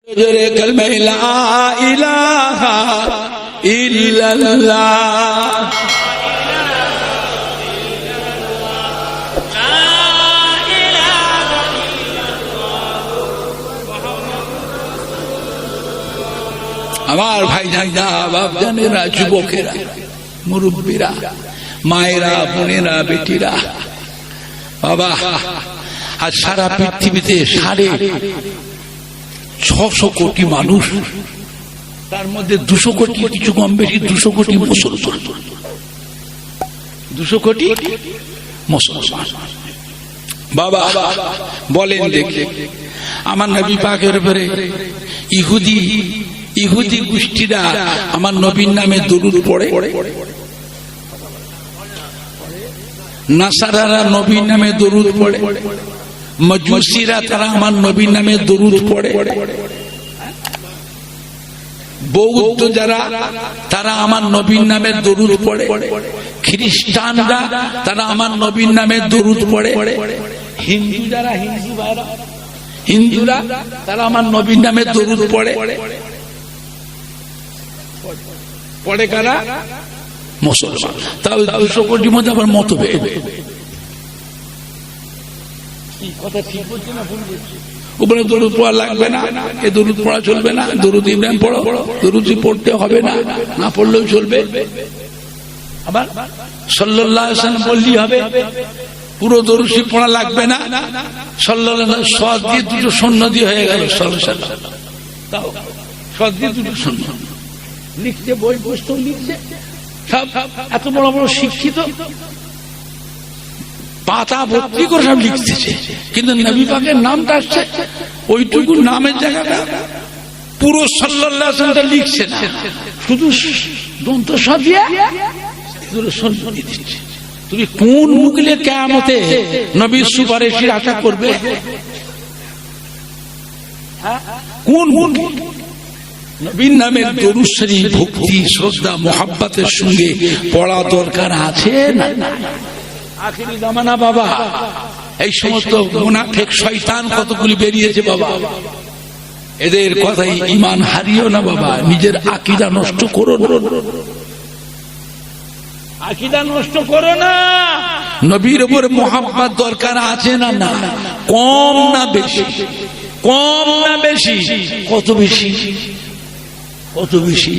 জোরে কালমা লা ইলাহা ইল্লাল্লাহ। আমার ভাই জানেরা, বাপ জানেরা, যুবকেরা, মুরব্বীরা, মায়েরা, বোনেরা, বেটিরা, বাবা, আজ সারা পৃথিবীতে 650 কোটি মানুষ, তার মধ্যে 200 কোটি, কিছু কম বেশি 200 কোটি মুসলমান। 200 কোটি মুসলমান। বাবা বলেন দেখে, আমার নবী পাকের উপরে ইহুদি গোষ্ঠীরা আমার নবীর নামে দরুদ পড়ে, নাসারারা নবীর নামে দরুদ পড়ে, মজুসিরা তারা আমার নবীর নামে দরুদ পড়ে, বৌদ্ধ যারা তারা আমার নবীর নামে দরুদ পড়ে, খ্রিস্টানরা তারা আমার নবীর নামে দরুদ পড়ে, হিন্দু যারা হিন্দুরা তারা আমার নবীর নামে দরুদ পড়ে। পড়ে কারা? মুসলমান। তাও 200 কোটির মধ্যে আবার মতভেদ। কথা ঠিক বলছি না ভুল বলছি? উপরে দরুদ পড়া লাগবে না, এ দরুদ পড়া চলবে না, দরুদ ইব্রাহিম পড়ো, দরুদ পড়তে হবে না, না পড়লেও চলবে। আবার সাল্লাল্লাহু আলাইহি ওয়াসাল্লাম বললেই হবে, পুরো দরুদ পড়া লাগবে না, সাল্লাল্লাহু সদ দিয়ে দুটো সন্ন্যতি হয়ে গেল। সাল্লাল্লাহু আলাইহি ওয়াসাল্লাম তাও সদ দিয়ে দুটো সন্ন্যতি লিখতে, বই পুস্তক লিখছে, সব এত বড় বড় শিক্ষিত, পাতা ভর্তি করে সব লিখতেছে, কিন্তু নবী পাকের নামটা আসছে ওইটুকু নামের জায়গাটা পুরো সাল্লাল্লাহু আলাইহি ওয়াসাল্লাম লিখছে না, শুধু দন্ত সাজিয়ে সন্ন্যতি দিচ্ছে। তুমি কোন মুখলে কিয়ামতে নবীর সুপারিশের আশা করবে? কোন মুখ? নবীর নামের দরুদ শরীফ ভক্তি, শ্রদ্ধা, মোহাব্বতের সঙ্গে পড়া দরকার আছে না? আখিরি জামানা বাবা, এই সমস্ত মুনাফিক শয়তান কতগুলি বেরিয়েছে বাবা, এদের কথাই ঈমান হারিও না বাবা, নিজের আকীদা নষ্ট করো না, আকীদা নষ্ট করো না। নবীর উপর মোহাব্বত দরকার আছে না? না। কম না বেশি? কম না বেশি? কত বেশি? কত বেশি?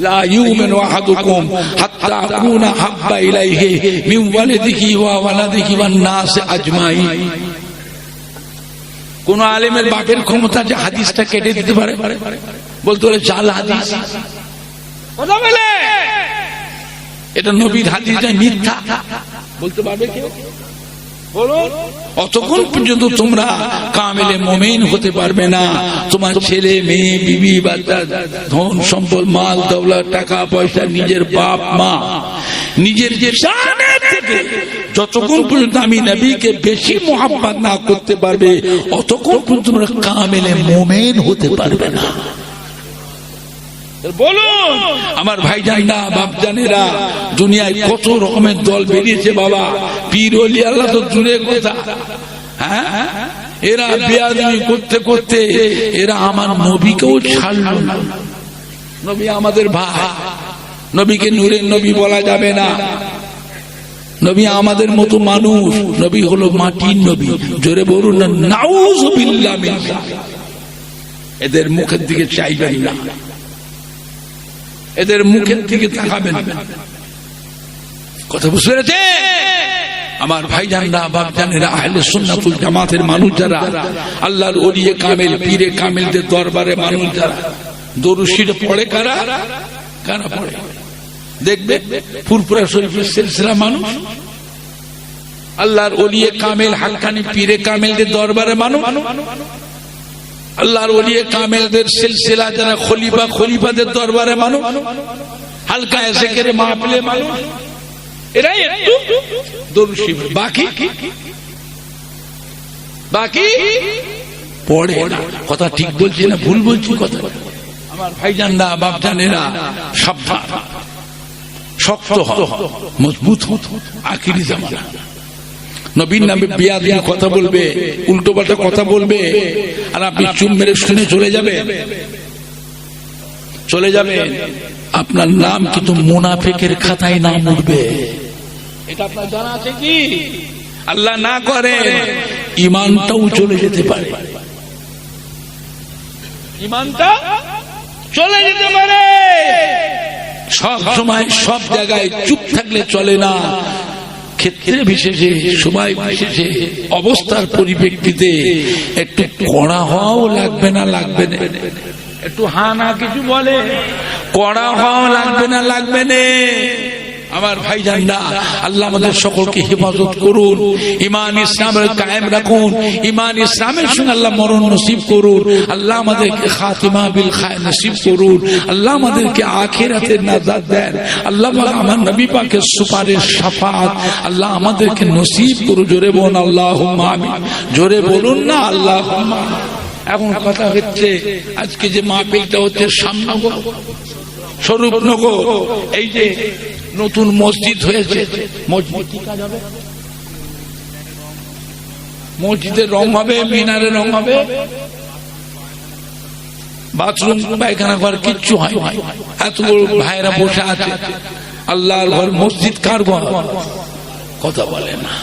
লা ইউমিনু আহাদুকুম হাত্তা আকুনা হাব্বা ইলাইহি মিন ওয়ালিদিহি ওয়া ওয়ালাদিহি ওয়ান নাস আজমাইন। কোন আলেমের বাপের ক্ষমতা যে হাদিসটা কেটে দিতে পারে? বলতে পারে জাল হাদিস, কথা বলে এটা নবীর হাদিস নয়, মিথ্যা বলতে পারবে কেউ? বলো। অতক্ষণ পর্যন্ত তোমরা কামেলে মুমিন হতে পারবে না। তোমার ছেলে মেয়ে, বিবি বাচ্চা, ধন সম্পদ, মাল দৌলত, টাকা পয়সা, নিজের বাপ মা, নিজের যে জানের থেকে যতক্ষণ পর্যন্ত আমি নবীকে বেশি মোহাব্বত না করতে পারবে, অতক্ষণ পর্যন্ত তোমরা কামেলে মুমিন হতে পারবে না। বলুন আমার ভাইজানেরা, বাপজানেরা, দুনিয়ায় কত রকমের দল বেরিয়েছে বাবা, পীর ওলি আল্লাহ তো দূরের কথা। হ্যাঁ, এরা বেয়াদবি করতে করতে এরা আমার নবীকেও ছাড়লো না। নবী আমাদের ভাই, নবীকে নূরের নবী বলা যাবে না। নবী আমাদের মতো মানুষ, নবী হলো মাটির নবী। জোরে বলুন না নাউযুবিল্লাহ মিন যালিক। এদের মুখের দিকে চাইবেন না, এদের মুখের দিকে তাকাবেন। কথা বুঝতে পেরেছে আমার ভাইজানরা, বাপজানেরা, আহলে সুন্নাত ওয়াল জামাতের মানুষ যারা, আল্লাহর ওলিয়ে কামেল, পীরে কামেলদের দরবারে মানুষ যারা দরুদ শরীফ পড়ে, কারা কারা পড়ে দেখবে? ফুরফুরা শরীফের সিলসিলা মানুষ, আল্লাহর ওলিয়ে কামেল, হাক্কানি পীরে কামেলদের দরবারে মানুষ, আল্লাহর ওলিয়ে কামেলদের সিলসিলা যারা খলিফাদের দরবারে মানুষ, হালকা জিকিরে মাহফিলে মানুষ, এরাই একটু দরুদ শরীফ। বাকি পড়ে না। কথা ঠিক বলছি না ভুল বলছি? কথা আমার ভাইজানরা, বাপজানেরা, সাবধান, শক্ত হও, মজবুত হও। আখিরি জামানা নবীর নামে বেয়াদবি কথা বলবে, উল্টো পাল্টা কথা বলবে, আর আপনি চুপ মেরে শুনে চলে যাবে, আপনার নাম কিন্তু মুনাফিকের খাতায় নাম উঠবে। এটা আপনার জানা আছে কি? আল্লাহ না করে ঈমানটাও চলে যেতে পারে, ঈমানটা চলে যেতে পারে। সব সময় সব জায়গায় চুপ থাকলে চলে না, ক্ষেত্রে বিশেষে, সময় বিশেষে, অবস্থার পরিপ্রেক্ষিতে একটু কড়া হওয়াও লাগবে না, একটু হা না কিছু বলে কড়া হওয়া লাগবে না। আমার ভাইজানরা, আল্লাহ আমাদের সকলকে হেফাজত করুন, ঈমান ইসলামের কায়েম রাখুন, ঈমান ইসলামের সঙ্গে আল্লাহ মরণ নসিব করুন, আল্লাহ আমাদেরকে খাতিমা বিল খায়র নসিব করুন, আল্লাহ আমাদেরকে আখিরাতের নাজাত দেন, আল্লাহ আমার নবী পাকের সুপারিশ শাফাআত আল্লাহ আমাদেরকে নসিব করুন। জোরে বলুন আল্লাহুম্মা আমিন, জোরে বলুন না আল্লাহুম্মা। এখন কথা হচ্ছে, আজকে যে মাহফিলটা হচ্ছে শ্যামনগর, স্বরূপনগর, এই যে নতুন মসজিদ হয়েছে, মসজিদের রং হবে, মিনারের রং হবে, বাথরুম পায়খানা ঘর কিচ্ছু হয়, এত বড় ভাইরা বসে আছে, আল্লাহর ঘর, মসজিদ কার ঘর? কথা বলে না।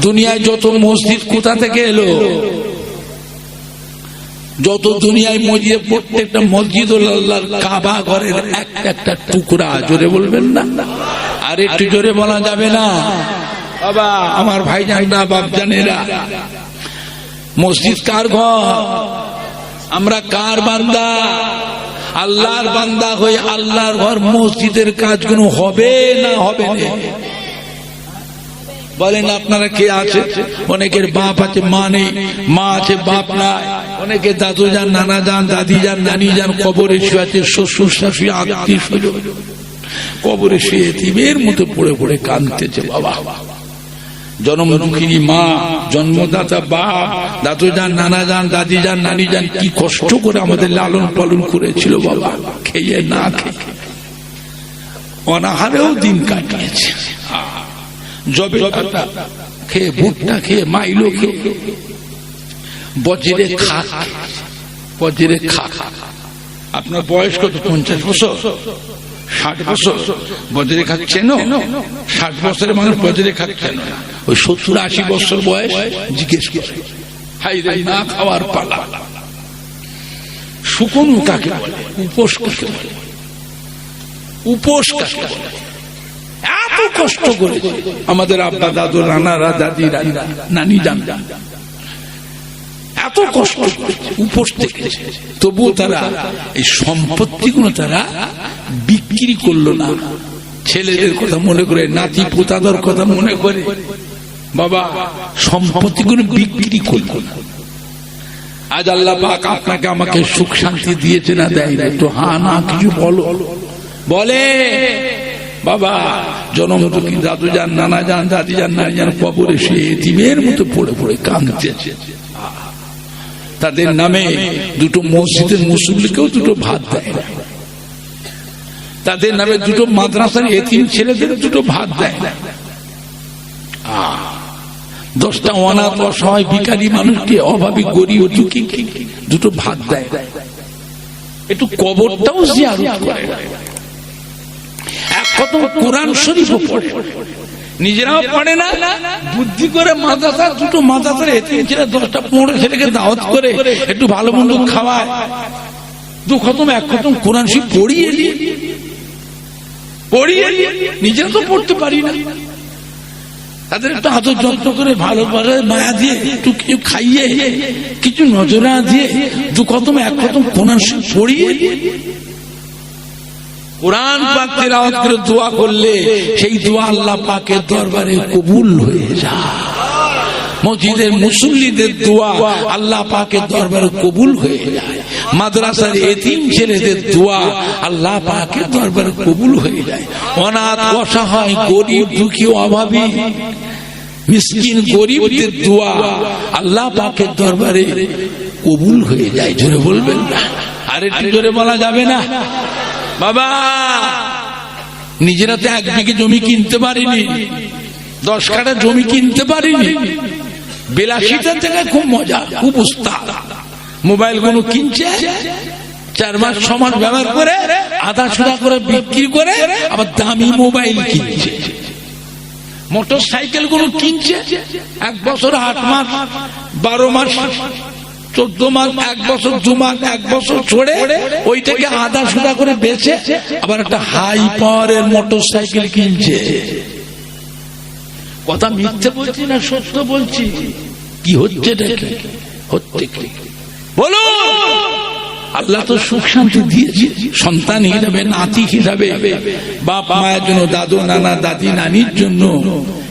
দুনিয়ায় যত মসজিদ কোথা থেকে এলো? যত দুনিয়ায় মসজিদ, প্রত্যেকটা মসজিদ হল আল্লাহর কাবা ঘরের একটা টুকরা। জোরে বলবেন না, আর একটু জোরে বলা যাবে না বাবা? আমার ভাইজানরা, বাপজানেরা, মসজিদ কার ঘর? আমরা কার বান্দা? আল্লাহর বান্দা হয়ে আল্লাহর ঘর মসজিদের কাজগুলো হবে না হবে না? বলেন আপনারা কে আছে? অনেকের বাপ আছে, মা নেই, মা আছে, বাপ নাই, অনেকে দাদু যান, নানা যান, দাদি যান, নানি যান, কবরে শুয়ে আছে, শ্বশুর শাশুড়ি, আত্মীয় স্বজন কবরে শুয়ে এতিমের মতো পড়ে পড়ে কাঁদতেছে। বাবা, জন্ম দুঃখিনী মা, জন্মদাতা বাপ, দাদু যান, নানা যান, দাদি যান, নানি যান, কি কষ্ট করে আমাদের লালন পালন করেছিল বাবা, খেয়ে না খেয়ে, অনাহারেও দিন কাটিয়েছে। জবে পাতা খেয়ে, ভুট্টা খেয়ে, মাইলো খেয়ে, বজ্রে খা। আপনার বয়স কত? 50 বছর, 60 বছর বজ্রে খাচ্ছেন? 60 বছরের মানুষ বজ্রে খাচ্ছেন না, ওই 70-80 বছর বয়স জিজ্ঞেস করে, হাই রে না খাওয়ার পালা। শুকনো কাকে বলে? উপোস কাকে বলে? উপোস কাকে বলে? এত কষ্ট করে আমাদের আব্বা, দাদু, নানারা, দাদিরা, নানি যান, এত কষ্ট উপোস থেকেছে, তবুও তারা এই সম্পত্তিগুলো তারা বিক্রি করলো না। ছেলেদের কথা মনে করে, নাতি পোতাদের কথা মনে করে বাবা সম্পত্তিগুলো বিক্রি করলো না। আজ আল্লাহ পাক আপনাকে আমাকে সুখ শান্তি দিয়েছে না দেয় না? একটু হা না কিছু বলো, বলে বাবা জন্ম দুঃখী দাদু যান, নানা যান, দাদি যান, নানি যান, কবরে সে এতিমের মতো পড়ে পড়ে কাঁদতেছে। তাদের নামে দুটো মসজিদের মুসল্লিকেও দুটো ভাত দেয়, তাদের নামে দুটো মাদ্রাসার এতিম ছেলেদের দুটো ভাত দেয়, 10টা অনাথ অসহায় ভিখারি মানুষকে, অভাবী গরিব দুঃখী দুটো ভাত দেয়। একটু কবরটাও জিয়ারত করে, এক কত কোরআন শরীফও পড়ে, নিজেরাও পড়ে না, বুদ্ধি করে মাদ্রাসা, দুটো মাদ্রাসার এতিম ছেলে 10টা 15 ছেলেকে দাওয়াত করে একটু ভালো মন্দ খাওয়ায়, 2 খতম 1 খতম কোরআন শরীফ পড়িয়ে দিয়ে, নিজেরা তো পড়তে পারি না, তাদের একটু আদর যত্ন করে, ভালোভাবে মায়া দিয়ে, একটু কিছু খাইয়ে, কিছু নজরা দিয়ে, 2 খতম 1 খতম কোরআন শরীফ পড়িয়ে, কোরআন পাক তেলাওয়াত করে দোয়া করলে সেই দোয়া আল্লাহ পাকের দরবারে কবুল হয়ে যায়। মসজিদের মুসল্লিদের দোয়া আল্লাহ পাকের দরবারে কবুল হয়ে যায়। মাদ্রাসার এতিম ছেলেদের দোয়া আল্লাহ পাকের দরবারে কবুল হয়ে যায়। অনাথ অসহায় গরিব দুঃখী অভাবী মিসকিন গরিবদের দোয়া আল্লাহ পাকের দরবারে কবুল হয়ে যায়। জোরে বলবেন না, আর একটু জোরে বলা যাবে না? বাবা নিজেরা তো 1 বিঘে জমি কিনতে পারিনি, 10 কাঠা জমি কিনতে পারিনি, বিলাসিতা থেকে খুব মজা, খুব উস্তাদ। মোবাইল গুলো কিনছে, 4 মাস 6 মাস ব্যবহার করে আধা সুদা করে বিক্রি করে আবার দামি মোবাইল কিনছে। মোটর সাইকেল গুলো কিনছে 1 বছর 8 মাস 12 মাস 14 মাস 1 বছর 2 মাস 1 বছর ছড়ে ওইটাকে আধা সুদা করে বেচে আবার একটা হাই পাওয়ারের মোটর সাইকেল কিনছে। কথা মিথ্যে বলছি না সত্য বলছি? কি হচ্ছে হচ্ছে বলো। আল্লাহ তো সুখ শান্তি দিয়েছে, সন্তান হিসাবে, নাতি হিসাবে, বাপ মায়ের জন্য, দাদু নানা দাদি নানির জন্য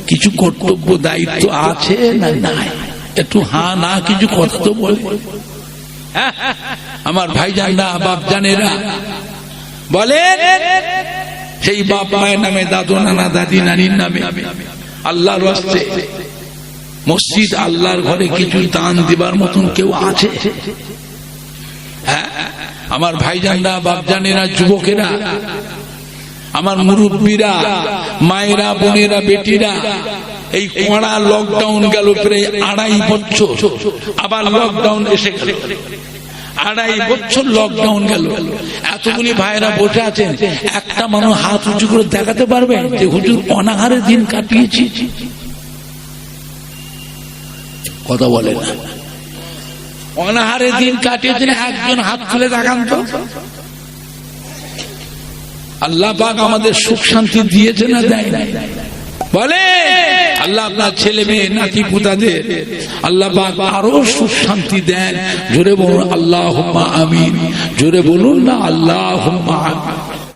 কিছু কর্তব্য দায়িত্ব আছে না নাই? একটু হ্যাঁ না কিছু কথা তো বলে। আমার ভাইজানরা, বাপ জানেরা বলে, সেই বাপ মায়ের নামে, দাদু নানা দাদি নানির নামে আল্লাহর রাস্তে মসজিদ, আল্লাহর ঘরে কিছু দান দিবার মতন কেউ আছে? হ্যাঁ, আমার ভাইজানরা, বাপজানেরা, যুবকেরা, আমার মুরব্বীরা, মায়েরা, বোনেরা, বেটিরা, এই কড়া লকডাউন গেল প্রায় 2.5 বছর, আবার লকডাউন এসে গেল, 2.5 বছর লকডাউন গেল। এতগুলি ভাইরা বসে আছেন, একটা মানুষ হাত উঁচু করে দেখাতে পারবে যে হুজুর অনাহারে দিন কাটিয়েছি? কথা বলে না। অনাহারে দিন কাটিয়েছেন, একজন হাত খুলে দেখান তো। আল্লাহ পাক আমাদের সুখ শান্তি দিয়েছে না দেয় না? বলে আল্লাহ আপনার ছেলে মেয়ে নাতি পুতাদের আল্লাহ পাক আরো সুখ শান্তি দেন। জোরে বলুন আল্লাহুম্মা আমিন, জোরে বলুন না আল্লাহুম্মা আমিন।